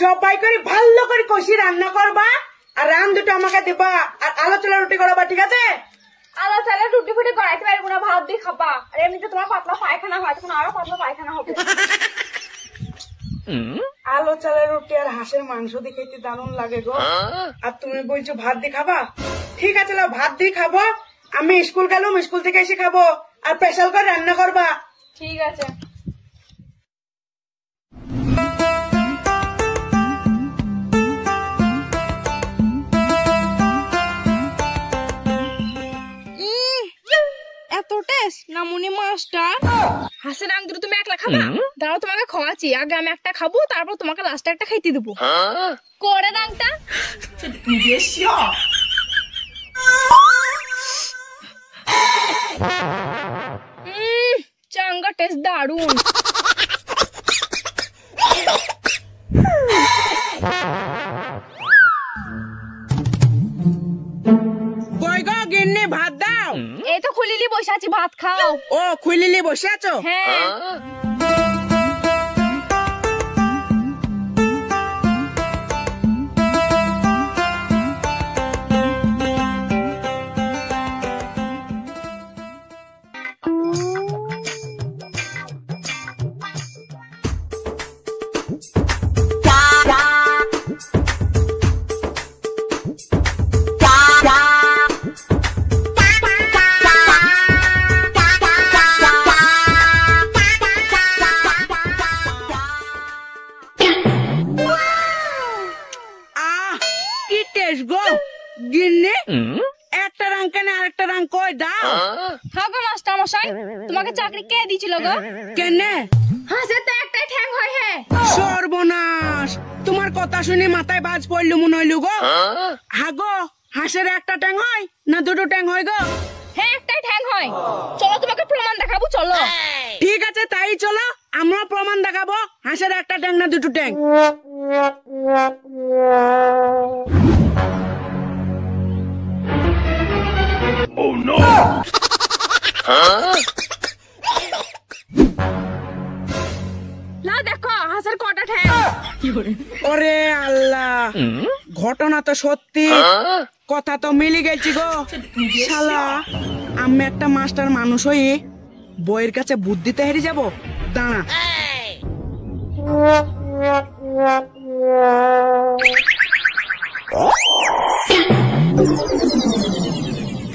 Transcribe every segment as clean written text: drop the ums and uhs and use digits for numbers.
জবাই করে ভালো করে কষি রান্না করবা আর রান দুটো আমাকে দেবা আর আলো চালা রুটি করবা, ঠিক আছে? আলো চালা রুটি ফুটি করাইতে পারবো না, ভাত দিয়ে খাবা। আর এমনিতে তোমার পাতলা পায়খানা হয়, তখন আরো পাতলা পায়খানা হবে। আলো চালা রুটি আর হাঁসের মাংস দিয়ে খেতে দারুণ লাগে গো। আর তুমি বলছো ভাত দিয়ে খাবা, ঠিক আছে ভাত দিয়ে খাবো। আমি স্কুল গেলাম, স্কুল থেকে এসে খাবো। আর স্পেশাল করে রান্না করবা, ঠিক আছে? নামুনি মাস্টার হাসের আম দুটো তুমি একলা খাবা? দাঁড়াও তোমাকে খাওয়াচ্ছি, আগে আমি একটা খাবো, তারপর তোমাকে লাস্টে একটা খাইতে দেবো। করে রাংটা চাঙ্গা টেস্ট দারুন। ভাত দাও। এই তো খুলিলি বসে আছি, ভাত খাও। ও খুলিলি বসে আছো? হ্যাঁ। একটা রাং কেন আরেকটা রাং কই দাও। হ্যাঁ গো মাস্টার মশাই, তোমাকে চাকরি কে দিছিল গো? কেনে? হাসে তো একটাই ঠ্যাং হয়। হ্যাঁ সর্বনাশ, তোমার কথা শুনে মাথায় বাজ পড়লো মনে হইল গো। হাগো হাঁসের একটা ট্যাং হয় না দুটো ট্যাং হয় গো? হ্যাঁ একটাই ঠ্যাং হয়। চলো তোমাকে প্রমাণ দেখাবো, চলো। ঠিক আছে তাই চলো, আমরা প্রমাণ দেখাবো হাঁসের একটা ট্যাং না দুটো ট্যাং। Oh no! না দেখো হাঁসের কটা ঠ্যাং। ওরে আল্লাহ, ঘটনা তো সত্যি, কথা তো মিলে গেছি গো। শালা আমি একটা মাস্টার মানুষ হই বইয়ের কাছে বুদ্ধিতে হেরে যাব। দাঁড়া,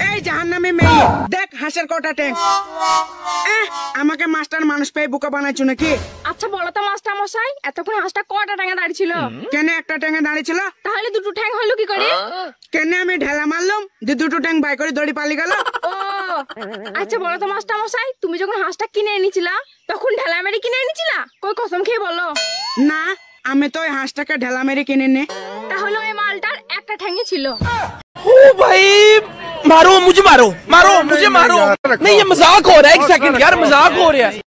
এই জাহান্নামী মেয়ে, দেখ হাঁসের কটা ট্যাং। আমাকে মাস্টার মানুষ পেয়ে বোকা বানাইছো নাকি? আচ্ছা বলো তো মাস্টার মশাই, এতক্ষণ হাঁসটা কটা ট্যাঙে দাঁড়িয়ে ছিল? কেন একটা ট্যাঙে দাঁড়িয়ে ছিল? তাহলে দুটো ঠ্যাং হলো কি করে? কেন আমি ঢেলা মারলাম, দুটো ট্যাং বাই করে দড়ি পালি গেল। ও আচ্ছা বলো তো মাস্টার মশাই, তুমি যখন হাঁসটা কিনে এনেছিলা তখন ঢেলা মেরে কিনে এনেছিলা? কই কসম খেয়ে বলো। না, আমি তো ওই হাঁসটাকে ঢেলা মেরে কিনে নে। তাহলে ওই মালটার একটা ঠ্যাংই ছিল। ओ भाई मारो मुझे, मारो मारो मुझे, मारो नहीं ये मजाक हो रहा है। एक सेकंड यार, मजाक हो रहा है।